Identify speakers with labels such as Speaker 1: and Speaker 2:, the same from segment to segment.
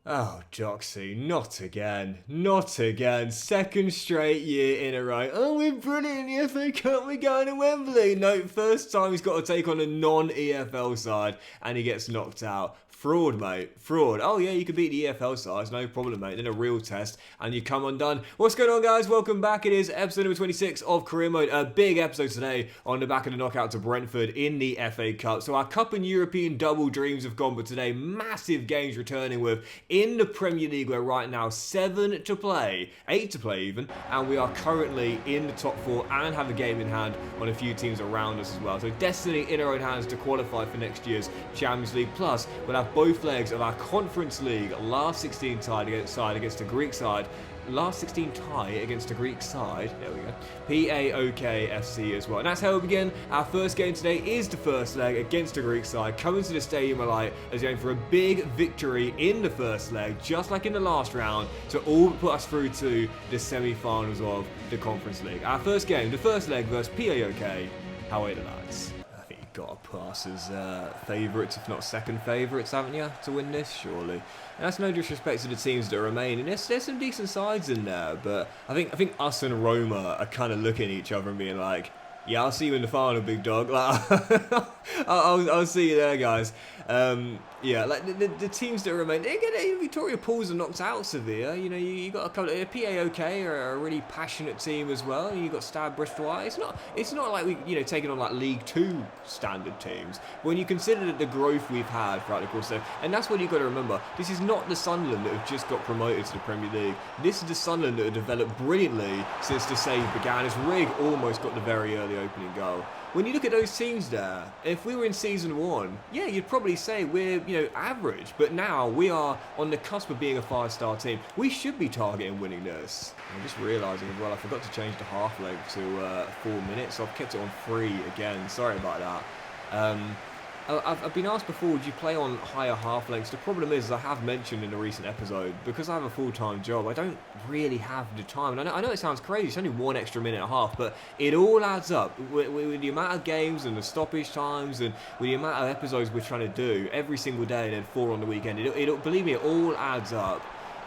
Speaker 1: Oh, Doxy, not again. Not again. Second straight year in a row. Oh, we're brilliant in the FA Cup. We're going to Wembley. No, first time he's got to take on a non-EFL side and he gets knocked out. Fraud, mate. Fraud. Oh, yeah, you can beat the EFL sides. No problem, mate. Then a real test and you come undone. What's going on, guys? Welcome back. It is episode number 26 of Career Mode. A big episode today on the back of the knockout to Brentford in the FA Cup. So our Cup and European double dreams have gone, but today massive games returning with in the Premier League, where right now 7 to play, 8 to play even, and we are currently in the top 4 and have a game in hand on a few teams around us as well. So destiny in our own hands to qualify for next year's Champions League. Plus, we'll have both legs of our Conference League last 16 tied against the Greek side. Last 16 tie against a Greek side. There we go. PAOK FC as well. And that's how we begin. Our first game today is the first leg against a Greek side. Coming to the Stadium Alight as going for a big victory in the first leg, just like in the last round, to all put us through to the semi-finals of the Conference League. Our first game, the first leg versus PAOK. How are the lads? I think you've got to pass as favourites, if not second favourites, haven't you, to win this, surely? And that's no disrespect to the teams that remain. And there's some decent sides in there, but I think us and Roma are kind of looking at each other and being like, yeah, I'll see you in the final, big dog. Like, I'll see you there, guys. Yeah, like the teams that remain, Victoria Pools are knocked out severe. You know, you got a couple of PAOK are a really passionate team as well. You got Stade Bristol. It's not like we taking on like League Two standard teams. When you consider the growth we've had throughout the course of, and that's what you've got to remember. This is not the Sunderland that have just got promoted to the Premier League. This is the Sunderland that have developed brilliantly since the save began. As Rig almost got the very early opening goal. When you look at those teams there, if we were in season 1, yeah, you'd probably say we're, average. But now we are on the cusp of being a 5-star team. We should be targeting winning this. I'm just realising as well, I forgot to change the half leg to 4 minutes. So I've kept it on 3 again. Sorry about that. I've been asked before, would you play on higher half lengths? The problem is, as I have mentioned in a recent episode, because I have a full-time job, I don't really have the time. And I know it sounds crazy, it's only 1 extra minute and a half, but it all adds up. With the amount of games and the stoppage times and with the amount of episodes we're trying to do every single day and then 4 on the weekend, believe me, it all adds up.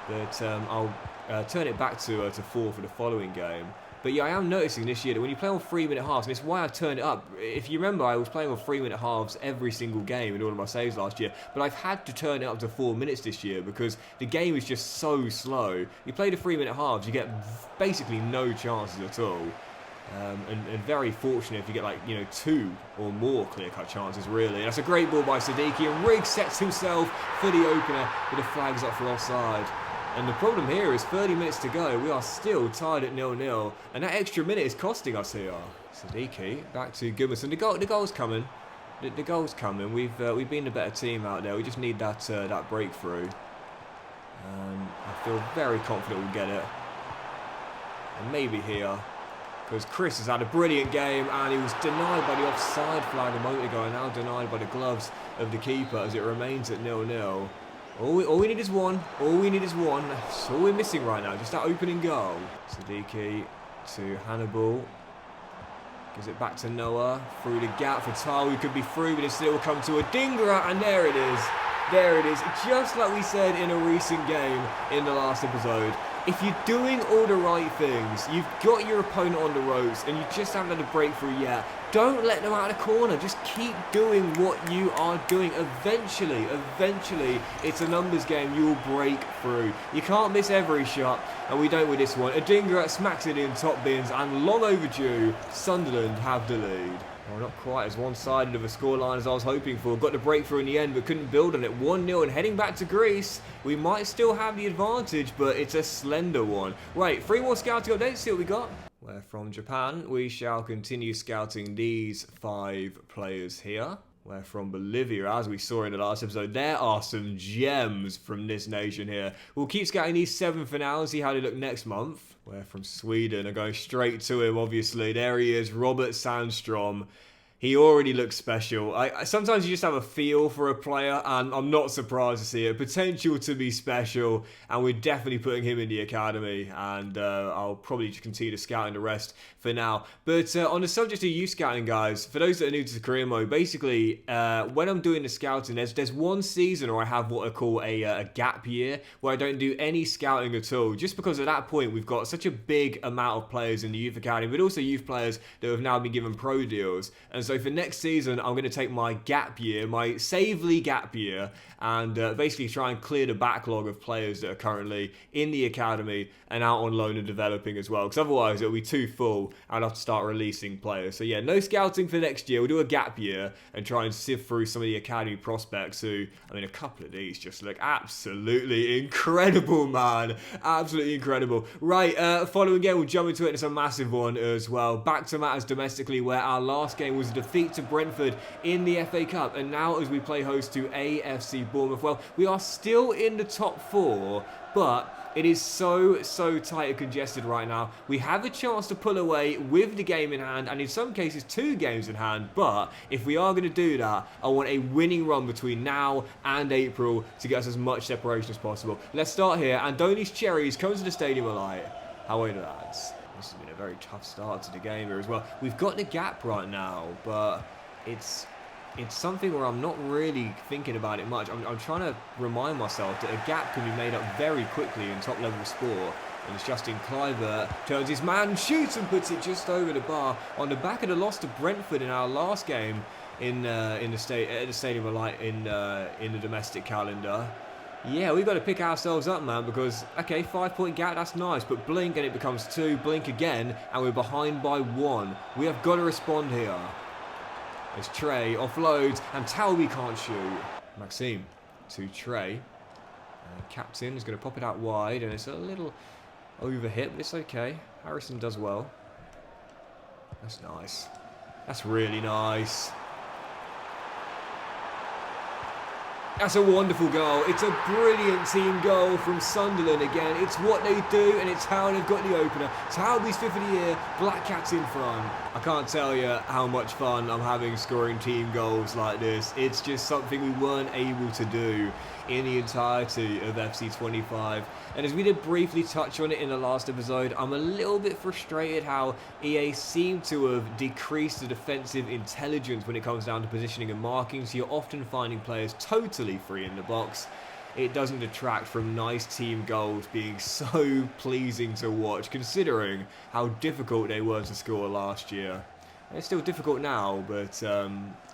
Speaker 1: But I'll turn it back to 4 for the following game. But yeah, I am noticing this year that when you play on 3-minute halves, and it's why I turned it up. If you remember, I was playing on 3-minute halves every single game in all of my saves last year, but I've had to turn it up to 4 minutes this year because the game is just so slow. You play the 3-minute halves, you get basically no chances at all. And very fortunate if you get 2 or more clear-cut chances, really. And that's a great ball by Siddiqui, and Riggs sets himself for the opener with the flags up for offside. And the problem here is 30 minutes to go. We are still tied at 0-0. And that extra minute is costing us here. Siddiqui back to Goodmanson. The goal's coming. The goal's coming. We've been the better team out there. We just need that breakthrough. I feel very confident we'll get it. And maybe here. Because Chris has had a brilliant game and he was denied by the offside flag a moment ago and now denied by the gloves of the keeper as it remains at 0-0. All we need is one. All we need is one. That's all we're missing right now. Just that opening goal. Siddiqui to Hannibal. Gives it back to Noah. Through the gap for Tal, who could be through, but it still will come to a Dingra. And there it is. There it is. Just like we said in a recent game in the last episode. If you're doing all the right things, you've got your opponent on the ropes, and you just haven't had a breakthrough yet, don't let them out of the corner. Just keep doing what you are doing. Eventually, it's a numbers game. You will break through. You can't miss every shot, and we don't with this one. Adingra smacks it in top bins, and long overdue, Sunderland have the lead. Well, not quite as one-sided of a scoreline as I was hoping for. Got the breakthrough in the end, but couldn't build on it. 1-0 and heading back to Greece. We might still have the advantage, but it's a slender one. Right, 3 more scouting updates. See what we got. Where from Japan, we shall continue scouting these 5 players here. Where from Bolivia, as we saw in the last episode, there are some gems from this nation here. We'll keep scouting these 7 for now and see how they look next month. Where from Sweden, are going straight to him, obviously. There he is, Robert Sandstrom. He already looks special. Sometimes you just have a feel for a player, and I'm not surprised to see it. Potential to be special, and we're definitely putting him in the academy, and I'll probably just continue to scouting the rest for now. But on the subject of youth scouting, guys, for those that are new to the career mode, basically, when I'm doing the scouting, there's one season where I have what I call a gap year, where I don't do any scouting at all, just because at that point we've got such a big amount of players in the youth academy, but also youth players that have now been given pro deals. And so for next season, I'm going to take my gap year, my Savely gap year, and basically try and clear the backlog of players that are currently in the academy and out on loan and developing as well, because otherwise it'll be too full and I'll have to start releasing players. So yeah, no scouting for next year. We'll do a gap year and try and sift through some of the academy prospects who, I mean, a couple of these just look absolutely incredible, man. Absolutely incredible. Right, following game, we'll jump into it. It's a massive one as well. Back to matters domestically, where our last game was a defeat to Brentford in the FA Cup, and now as we play host to AFC Bournemouth, well, we are still in the top 4, but it is so tight and congested right now. We have a chance to pull away with the game in hand, and in some cases 2 games in hand, but if we are going to do that, I want a winning run between now and April to get us as much separation as possible. Let's start here. Andoni's Cherries comes to the Stadium of Light. How are you, lads? This has been a very tough start to the game here as well. We've got the gap right now, but it's something where I'm not really thinking about it much. I'm trying to remind myself that a gap can be made up very quickly in top level sport. And it's Justin Kluivert turns his man, shoots and puts it just over the bar on the back of the loss to Brentford in our last game in the Stadium of Light in the domestic calendar. Yeah, we've got to pick ourselves up, man, because, okay, 5-point gap, that's nice, but blink and it becomes 2, blink again, and we're behind by 1. We have got to respond here. As Trey offloads, and Talby can't shoot. Maxime to Trey. Captain is going to pop it out wide, and it's a little overhit, but it's okay. Harrison does well. That's nice. That's really nice. That's a wonderful goal. It's a brilliant team goal from Sunderland again. It's what they do, and it's how they've got the opener. Talby's 5th of the year, Black Cats in front. I can't tell you how much fun I'm having scoring team goals like this. It's just something we weren't able to do in the entirety of FC25. And as we did briefly touch on it in the last episode, I'm a little bit frustrated how EA seem to have decreased the defensive intelligence when it comes down to positioning and marking, so you're often finding players totally free in the box. It doesn't detract from nice team goals being so pleasing to watch, considering how difficult they were to score last year. It's still difficult now, but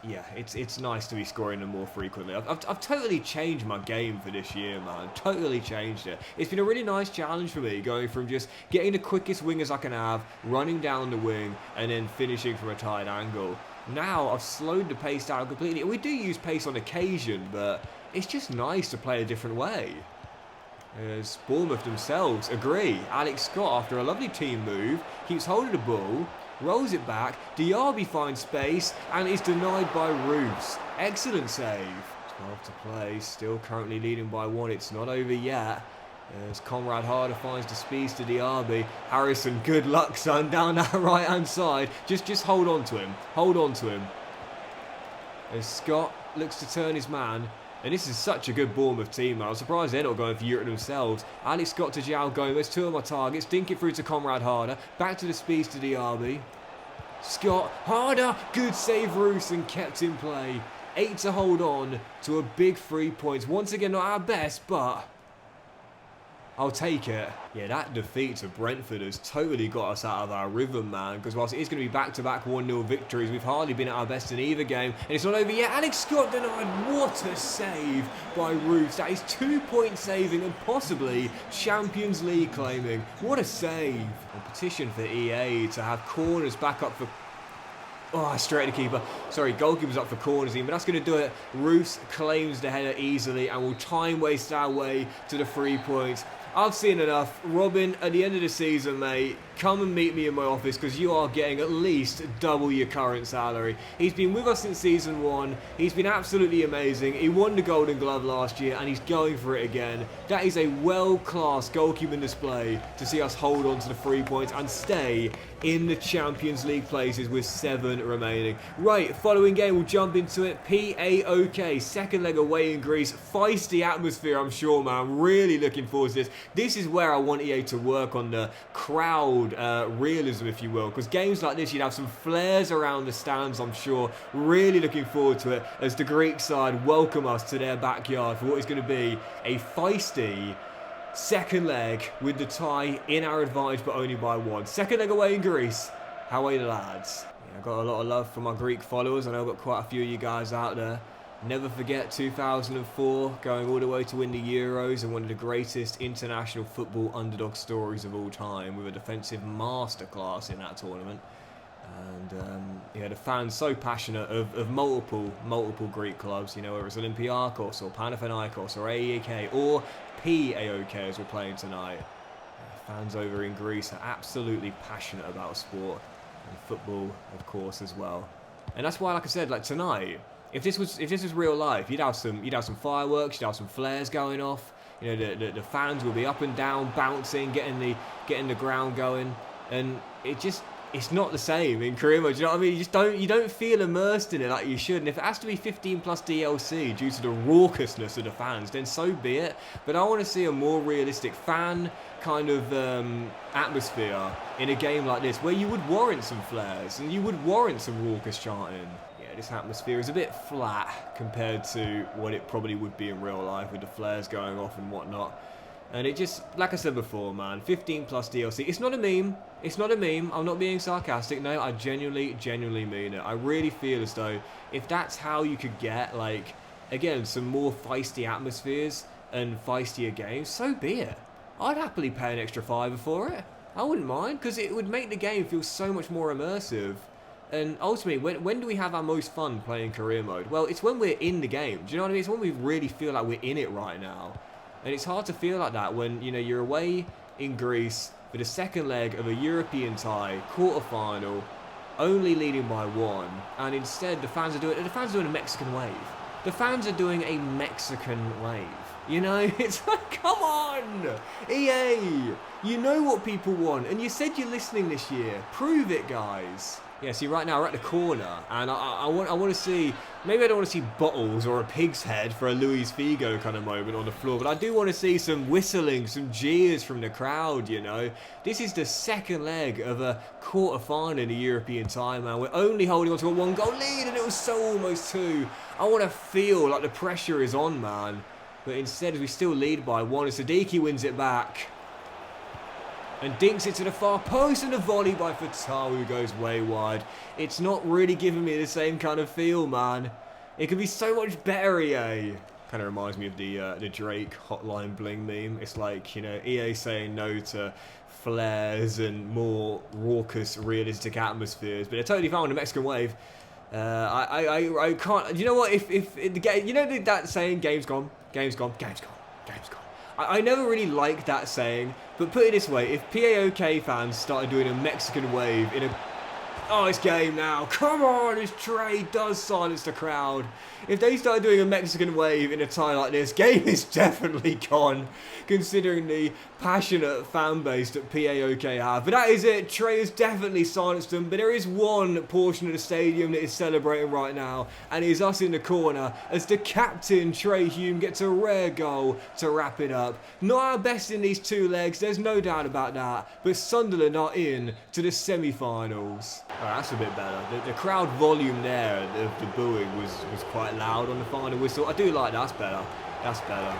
Speaker 1: yeah, it's nice to be scoring them more frequently. I've totally changed my game for this year, man. Totally changed it. It's been a really nice challenge for me, going from just getting the quickest wingers I can have, running down the wing, and then finishing from a tight angle. Now I've slowed the pace down completely. We do use pace on occasion, but it's just nice to play a different way. As Bournemouth themselves agree. Alex Scott, after a lovely team move, keeps holding the ball, rolls it back, Diaby finds space and is denied by Roos. Excellent save. 12 to play, still currently leading by 1. It's not over yet. As Conrad Harder finds the speed to Diaby. Harrison, good luck, son, down that right hand side. Just hold on to him. Hold on to him. As Scott looks to turn his man. And this is such a good Bournemouth team, man. I'm surprised they're not going for Europe themselves. Alex Scott to João Gomez, 2 of my targets. Dink it through to Conrad Harder. Back to the speeds to Diaby. Scott, Harder, good save Roos and kept in play. 8 to hold on to a big 3 points. Once again, not our best, but I'll take it. Yeah, that defeat to Brentford has totally got us out of our rhythm, man, because whilst it is going to be back-to-back 1-0 victories, we've hardly been at our best in either game, and it's not over yet. Alex Scott denied. What a save by Roos. That is 2-point saving and possibly Champions League claiming. What a save. A petition for EA to have corners back up for... Oh, straight at the keeper. Sorry, goalkeeper's up for corners even, but that's going to do it. Roos claims the header easily and will time waste our way to the 3 points. I've seen enough. Robin, at the end of the season, mate, come and meet me in my office because you are getting at least double your current salary. He's been with us since season 1. He's been absolutely amazing. He won the Golden Glove last year and he's going for it again. That is a world-class goalkeeping display to see us hold on to the 3 points and stay in the Champions League places with 7 remaining. Right, following game, we'll jump into it. PAOK, second leg away in Greece. Feisty atmosphere, I'm sure, man. Really looking forward to this. This is where I want EA to work on the crowd realism, if you will, because games like this, you'd have some flares around the stands, I'm sure. Really looking forward to it as the Greek side welcome us to their backyard for what is going to be a feisty second leg with the tie in our advantage, but only by 1. Second leg away in Greece. How are you, lads? Yeah, I've got a lot of love for my Greek followers. I know I've got quite a few of you guys out there. Never forget 2004, going all the way to win the Euros and one of the greatest international football underdog stories of all time, with a defensive masterclass in that tournament. And yeah, the fans so passionate of multiple Greek clubs, you know, whether it's Olympiakos or Panathinaikos or AEK or PAOK as we're playing tonight. Fans over in Greece are absolutely passionate about sport and football, of course, as well. And that's why, like I said, like tonight, if this was real life, you'd have some fireworks, you'd have some flares going off. You know, the fans will be up and down, bouncing, getting the ground going, and it's not the same in career mode. Do you know what I mean? You don't feel immersed in it like you should. And if it has to be 15 plus DLC due to the raucousness of the fans, then so be it. But I want to see a more realistic fan kind of atmosphere in a game like this, where you would warrant some flares and you would warrant some raucous chanting. Yeah, this atmosphere is a bit flat compared to what it probably would be in real life with the flares going off and whatnot. And it just, like I said before, man, 15 plus DLC. It's not a meme. It's not a meme. I'm not being sarcastic. No, I genuinely mean it. I really feel as though if that's how you could get, like, again, some more feisty atmospheres and feistier games, so be it. I'd happily pay an extra $5 for it. I wouldn't mind, because it would make the game feel so much more immersive. And ultimately, when do we have our most fun playing career mode? Well, it's when we're in the game. Do you know what I mean? It's when we really feel like we're in it right now. And it's hard to feel like that when, you know, you're away in Greece for the second leg of a European tie, quarter-final, only leading by 1, and instead the fans are doing a Mexican wave. The fans are doing a Mexican wave. You know, it's like, come on, EA, you know what people want, and you said you're listening this year. Prove it, guys. Yeah, see, right now we're at the corner, and I want to see, maybe I don't want to see bottles or a pig's head for a Luis Figo kind of moment on the floor, but I do want to see some whistling, some jeers from the crowd, you know. This is the second leg of a quarter-final in the European tie, man. We're only holding on to a 1-goal lead, and it was so almost 2. I want to feel like the pressure is on, man. But instead, we still lead by 1, and Sadiki wins it back. And dinks it to the far post, and a volley by Fatawu goes way wide. It's not really giving me the same kind of feel, man. It could be so much better, EA. Kind of reminds me of the Drake Hotline Bling meme. It's like, you know, EA saying no to flares and more raucous, realistic atmospheres, but they're totally fine with the Mexican wave. I can't. You know what? If the game, you know that saying, game's gone, game's gone, game's gone, game's gone. I never really liked that saying, but put it this way, if PAOK fans started doing a Mexican wave in a... Oh, it's game now. Come on, this trade does silence the crowd. If they started doing a Mexican wave in a tie like this, game is definitely gone, considering the passionate fan base that PAOK have. But that is it. Trey has definitely silenced them, but there is one portion of the stadium that is celebrating right now, and it is us in the corner, as the captain, Trey Hume, gets a rare goal to wrap it up. Not our best in these 2 legs, there's no doubt about that, but Sunderland are in to the semi-finals. Alright, that's a bit better. The crowd volume there of the booing was quite loud on the final whistle. I do like that. That's better. That's better.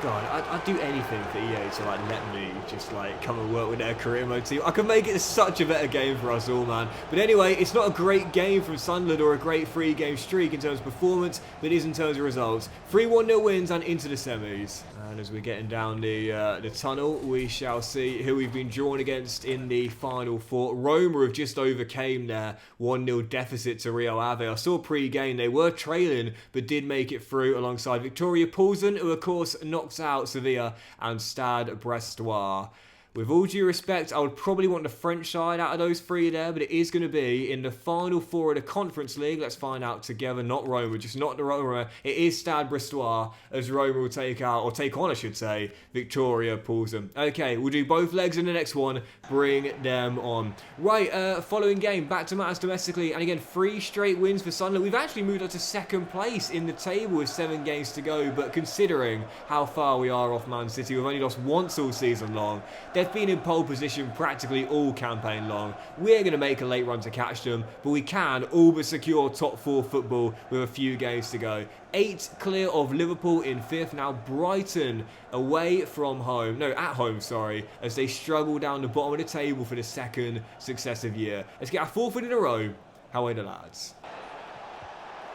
Speaker 1: God, I'd do anything for EA to like let me just like come and work with their career mode team. I could make it such a better game for us all, man. But anyway, it's not a great game from Sunderland or a great 3-game streak in terms of performance, but it is in terms of results. 3-1-0 wins and into the semis. And as we're getting down the tunnel, we shall see who we've been drawn against in the final four. Roma have just overcame their 1-0 deficit to Real Ave. I saw pre-game they were trailing, but did make it through alongside Victoria Poulsen, who of course knocks out Sevilla and Stade Brestois. With all due respect, I would probably want the French side out of those three there, but it is going to be in the final four of the Conference League. Let's find out together. Not Roma, just not the Roma. It is Stade Brestois, as Roma will take out, or take on, I should say, Victoria Poulsen. Okay, we'll do both legs in the next one. Bring them on. Right, following game, back to matters domestically, and again, 3 straight wins for Sunderland. We've actually moved up to 2nd place in the table with 7 games to go, but considering how far we are off Man City, we've only lost once all season long. They've been in pole position practically all campaign long. We're going to make a late run to catch them, but we can all but secure top 4 football with a few games to go. 8 clear of Liverpool in 5th. Now Brighton away from home. No, at home, sorry, as they struggle down the bottom of the table for the 2nd successive year. Let's get our 4th win in a row. How are the lads?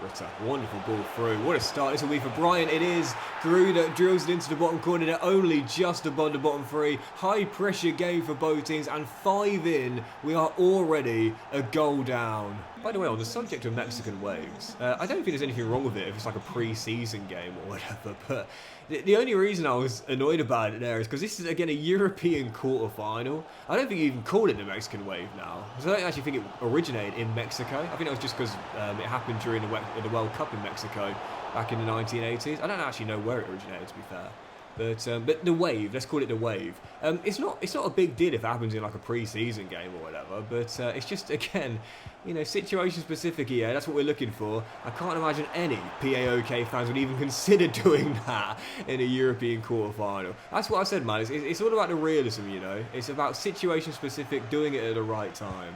Speaker 1: Ritter, wonderful ball through. What a start this will be for Brighton. It is through that drills it into the bottom corner. They're only just above the bottom 3. High pressure game for both teams, and 5 in. We are already a goal down. By the way, on the subject of Mexican waves, I don't think there's anything wrong with it if it's like a pre-season game or whatever, but the only reason I was annoyed about it there is because this is, again, a European quarter-final. I don't think you even call it the Mexican wave now, because I don't actually think it originated in Mexico. I think that was just because it happened during the World Cup in Mexico back in the 1980s. I don't actually know where it originated, to be fair. But the wave, let's call it the wave. It's not a big deal if it happens in like a pre-season game or whatever. But it's just, again, you know, situation specific here. That's what we're looking for. I can't imagine any PAOK fans would even consider doing that in a European quarter-final. That's what I said, man. It's all about the realism, you know. It's about situation specific, doing it at the right time.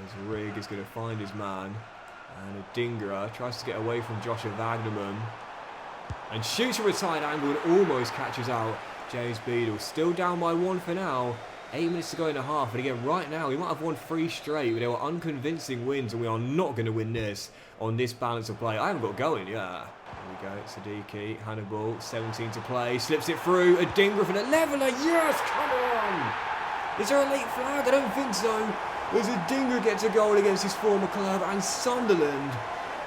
Speaker 1: As Rigg is going to find his man, and Adingra tries to get away from Joshua Wagnerman. And shoots from a tight angle and almost catches out James Beadle. Still down by 1 for now. 8 minutes to go in a half. And again, right now, we might have won 3 straight, but they were unconvincing wins, and we are not going to win this on this balance of play. I haven't got going, yeah. Here we go, Siddiqui, Hannibal, 17 to play. Slips it through. Adingra for the leveller. Yes, come on! Is there a late flag? I don't think so. As Adingra gets a goal against his former club, and Sunderland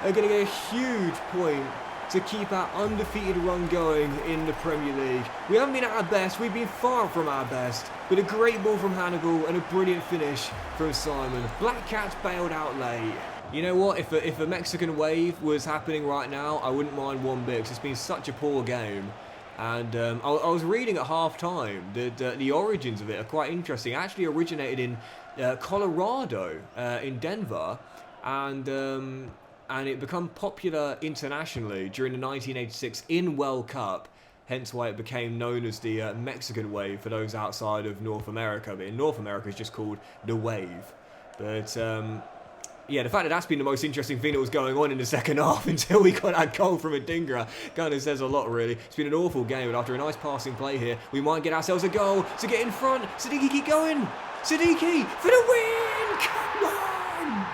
Speaker 1: are going to get a huge point to keep our undefeated run going in the Premier League. We haven't been at our best, we've been far from our best, but a great ball from Hannibal and a brilliant finish from Simon. Black Cats bailed out late. You know what, if a Mexican wave was happening right now, I wouldn't mind one bit, because it's been such a poor game. And I was reading at half-time that the origins of it are quite interesting. It actually originated in Colorado, in Denver, and it became popular internationally during the 1986 in World Cup, hence why it became known as the Mexican wave for those outside of North America, but in North America it's just called the wave. But yeah, the fact that that's been the most interesting thing that was going on in the second half until we got that goal from Adingra kind of says a lot, really. It's been an awful game, but after a nice passing play here, we might get ourselves a goal to get in front. Siddiqui, keep going! Siddiqui for the win! Come on!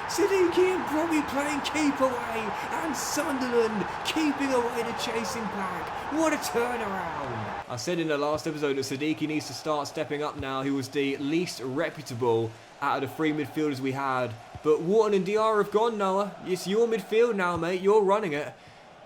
Speaker 1: Siddiqui and Bromley playing keep away, and Sunderland keeping away the chasing pack. What a turnaround! I said in the last episode that Siddiqui needs to start stepping up now. He was the least reputable out of the 3 midfielders we had. But Wharton and Diarra have gone, Noah. It's your midfield now, mate. You're running it.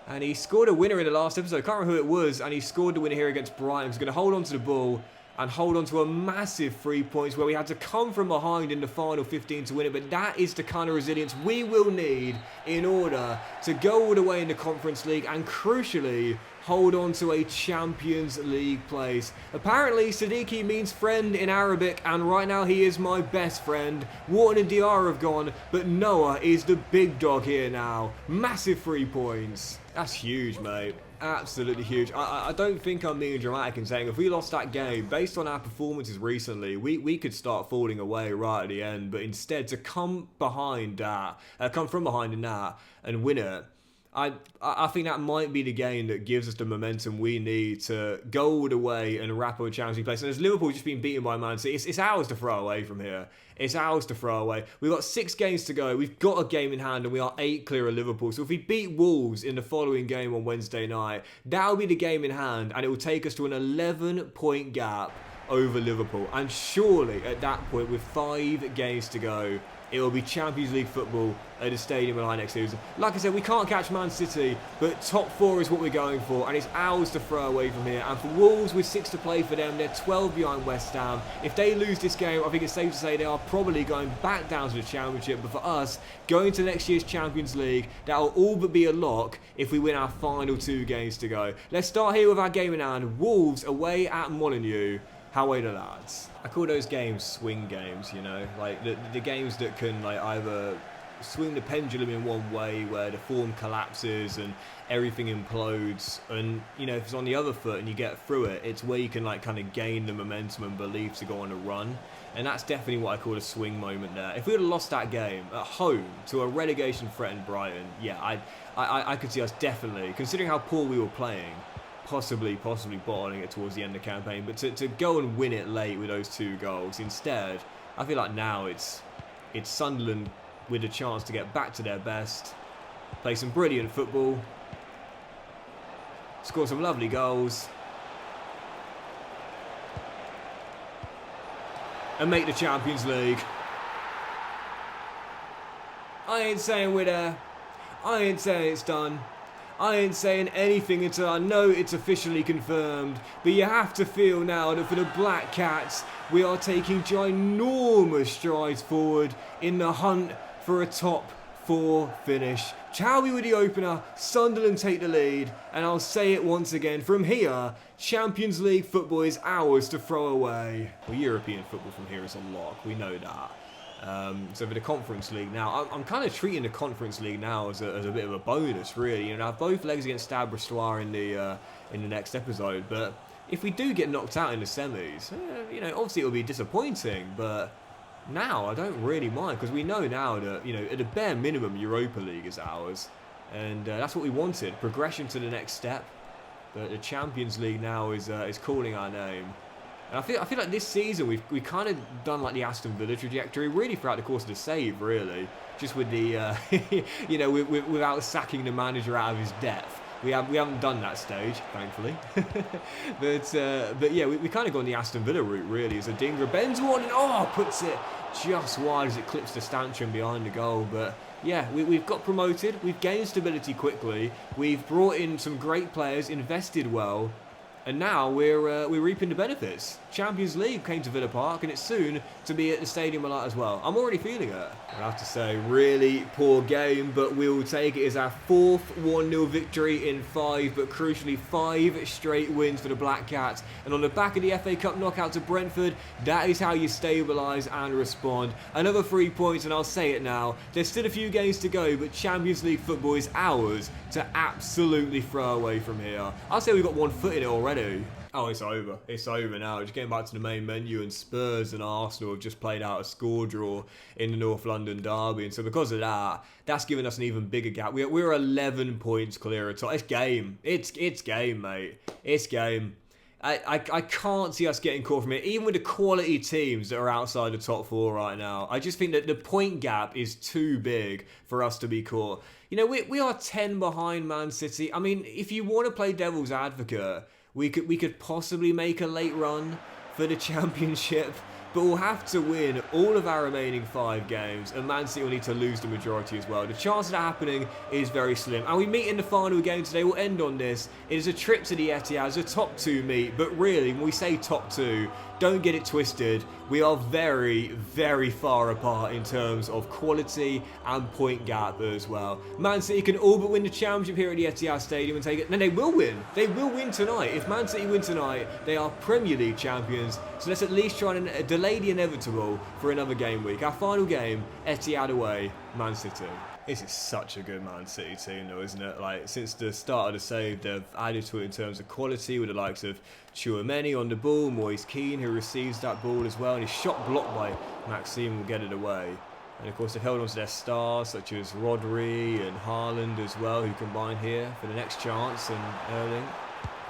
Speaker 1: And he scored a winner in the last episode. I can't remember who it was. And he scored the winner here against Brighton. He's going to hold on to the ball and hold on to a massive 3 points where we had to come from behind in the final 15 to win it. But that is the kind of resilience we will need in order to go all the way in the Conference League and, crucially, hold on to a Champions League place. Apparently, Siddiqui means friend in Arabic, and right now he is my best friend. Wharton and Diarra have gone, but Noah is the big dog here now. Massive 3 points. That's huge, mate. Absolutely huge. I don't think I'm being dramatic in saying if we lost that game, based on our performances recently, we could start falling away right at the end. But instead, to come from behind in that and win it, I think that might be the game that gives us the momentum we need to go all the way and wrap up a Champions League place. And as Liverpool just been beaten by Man City, it's ours to throw away from here. It's ours to throw away. We've got 6 games to go. We've got a game in hand and we are 8 clear of Liverpool. So if we beat Wolves in the following game on Wednesday night, that'll be the game in hand and it will take us to an 11-point gap over Liverpool. And surely at that point, with 5 games to go, it will be Champions League football at the Stadium of Light next season. Like I said, we can't catch Man City, but top 4 is what we're going for, and it's ours to throw away from here. And for Wolves, with 6 to play for them, they're 12 behind West Ham. If they lose this game, I think it's safe to say they are probably going back down to the Championship. But for us, going to next year's Champions League, that will all but be a lock if we win our final 2 games to go. Let's start here with our game in hand. Wolves away at Molineux. How are the lads? I call those games swing games, you know, like the games that can like either swing the pendulum in one way where the form collapses and everything implodes, and you know, if it's on the other foot and you get through it, it's where you can like kind of gain the momentum and belief to go on a run. And that's definitely what I call a swing moment there. If we would have lost that game at home to a relegation threatened Brighton, yeah, I could see us definitely, considering how poor we were playing, possibly bottling it towards the end of the campaign. But to go and win it late with those 2 goals instead, I feel like now it's Sunderland with a chance to get back to their best, play some brilliant football, score some lovely goals, and make the Champions League. I ain't saying we're there. I ain't saying it's done. I ain't saying anything until I know it's officially confirmed, but you have to feel now that for the Black Cats, we are taking ginormous strides forward in the hunt for a top 4 finish. Chowie with the opener, Sunderland take the lead, and I'll say it once again, from here, Champions League football is ours to throw away. Well, European football from here is a lock, we know that. So for the Conference League now, I'm kind of treating the Conference League now as a bit of a bonus, really. You know, I have both legs against Stade Brestois in the next episode, but if we do get knocked out in the semis, you know, obviously it'll be disappointing, but now I don't really mind, because we know now that, you know, at a bare minimum, Europa League is ours, and that's what we wanted, progression to the next step. But the Champions League now is calling our name. And I feel like this season we've kind of done like the Aston Villa trajectory really throughout the course of the save, really. Just with the, you know, without sacking the manager out of his depth. We haven't done that stage, thankfully. but yeah, we kind of gone the Aston Villa route, really. As Adingra bends one and puts it just wide as it clips the stanchion behind the goal. But yeah, we've got promoted. We've gained stability quickly. We've brought in some great players, invested well. And now we're reaping the benefits. Champions League came to Villa Park, and it's soon to be at the Stadium of Light as well. I'm already feeling it. I have to say, really poor game, but we'll take it as our 4th 1-0 victory in 5, but crucially 5 straight wins for the Black Cats. And on the back of the FA Cup knockout to Brentford, that is how you stabilise and respond. Another 3 points, and I'll say it now, there's still a few games to go, but Champions League football is ours to absolutely throw away from here. I'll say we've got 1 foot in it already. Oh, it's over. It's over now. Just getting back to the main menu, and Spurs and Arsenal have just played out a score draw in the North London derby. And so because of that, that's given us an even bigger gap. We're 11 points clear of top. It's game. It's game, mate. It's game. I can't see us getting caught from it, even with the quality teams that are outside the top 4 right now. I just think that the point gap is too big for us to be caught. You know, we are 10 behind Man City. I mean, if you want to play devil's advocate, we could possibly make a late run for the Championship, but we'll have to win all of our remaining 5 games, and Man City will need to lose the majority as well. The chance of that happening is very slim. And we meet in the final game today. We'll end on this. It is a trip to the Etihad. It's a top 2 meet, but really, when we say top 2, don't get it twisted. We are very, very far apart in terms of quality and point gap as well. Man City can all but win the Championship here at the Etihad Stadium and take it. No, they will win. They will win tonight. If Man City win tonight, they are Premier League champions. So let's at least try and delay the inevitable for another game week. Our final game, Etihad away, Man City. This is such a good Man City team though, isn't it? Like, since the start of the save, they've added to it in terms of quality with the likes of Tchouaméni on the ball, Moise Kean who receives that ball as well, and his shot blocked by Maxime will get it away. And of course they've held on to their stars such as Rodri and Haaland as well, who combine here for the next chance. And Erling.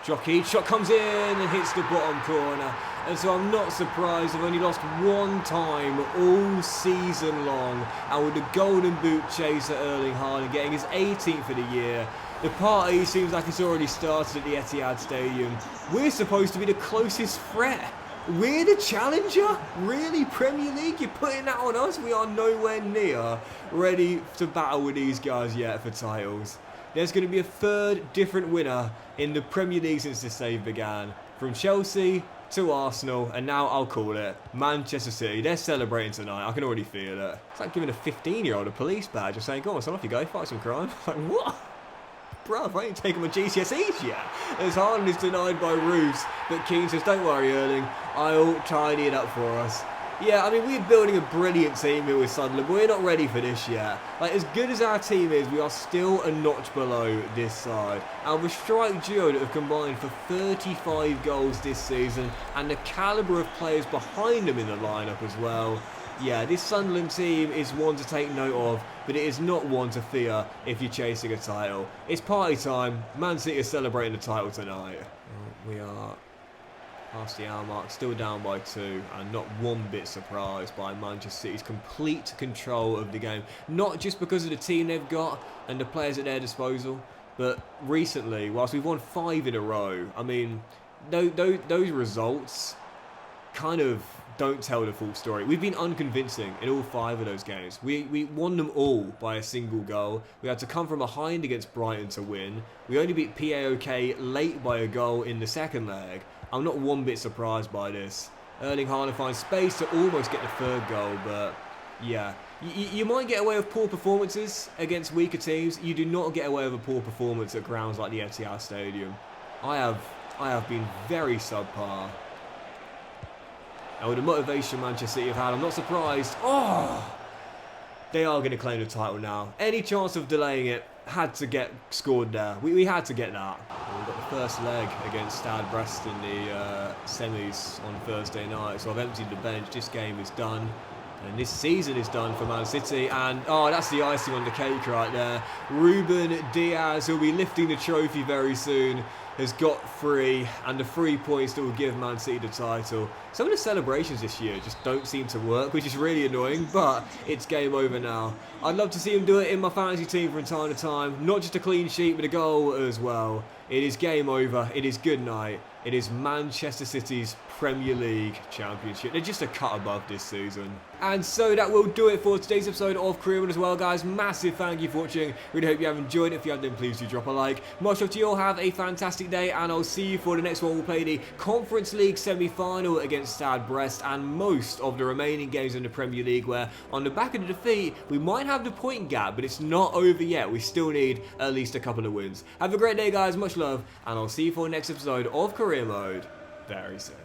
Speaker 1: Jockey, shot comes in and hits the bottom corner. And so I'm not surprised they've only lost one time all season long. And with the golden boot chaser Erling Haaland getting his 18th for the year, the party seems like it's already started at the Etihad Stadium. We're supposed to be the closest threat. We're the challenger? Really, Premier League? You're putting that on us? We are nowhere near ready to battle with these guys yet for titles. There's going to be a third different winner in the Premier League since this save began. From Chelsea to Arsenal, and now I'll call it Manchester City. They're celebrating tonight. I can already feel it. It's like giving a 15-year-old a police badge and saying, go on, son, off you go, fight some crime. Like, what? Bruv, I ain't taken my GCSEs yet. As Haaland is denied by Roos, but Keane says, don't worry, Erling, I'll tidy it up for us. Yeah, I mean, we're building a brilliant team here with Sunderland, but we're not ready for this yet. Like, as good as our team is, we are still a notch below this side. And the strike duo that have combined for 35 goals this season, and the calibre of players behind them in the lineup as well. Yeah, this Sunderland team is one to take note of, but it is not one to fear if you're chasing a title. It's party time. Man City is celebrating the title tonight. We are past the hour mark, still down by 2, and not one bit surprised by Manchester City's complete control of the game. Not just because of the team they've got and the players at their disposal, but recently, whilst we've won 5 in a row, I mean, those results kind of don't tell the full story. We've been unconvincing in all 5 of those games. We won them all by a single goal. We had to come from behind against Brighton to win. We only beat PAOK late by a goal in the second leg. I'm not one bit surprised by this. Erling Haaland finds space to almost get the 3rd goal, but yeah. You might get away with poor performances against weaker teams. You do not get away with a poor performance at grounds like the Etihad Stadium. I have been very subpar. And with the motivation Manchester City have had, I'm not surprised. Oh! They are going to claim the title now. Any chance of delaying it had to get scored there. We had to get that. We've got the first leg against Stade Brest in the semis on Thursday night. So I've emptied the bench. This game is done. And this season is done for Man City. And, oh, that's the icing on the cake right there. Ruben Diaz, who'll be lifting the trophy very soon, has got 3, and the 3 points that will give Man City the title. Some of the celebrations this year just don't seem to work, which is really annoying, but it's game over now. I'd love to see him do it in my fantasy team from time to time. Not just a clean sheet, but a goal as well. It is game over. It is good night. It is Manchester City's Premier League Championship. They're just a cut above this season. And so that will do it for today's episode of Career Mode as well, guys. Massive thank you for watching. Really hope you have enjoyed it. If you have, then please do drop a like. Much love to you all. Have a fantastic day, and I'll see you for the next one. We'll play the Conference League semi-final against Stade Brest, and most of the remaining games in the Premier League, where on the back of the defeat, we might have the point gap, but it's not over yet. We still need at least a couple of wins. Have a great day, guys. Much love, and I'll see you for the next episode of Career Mode very soon.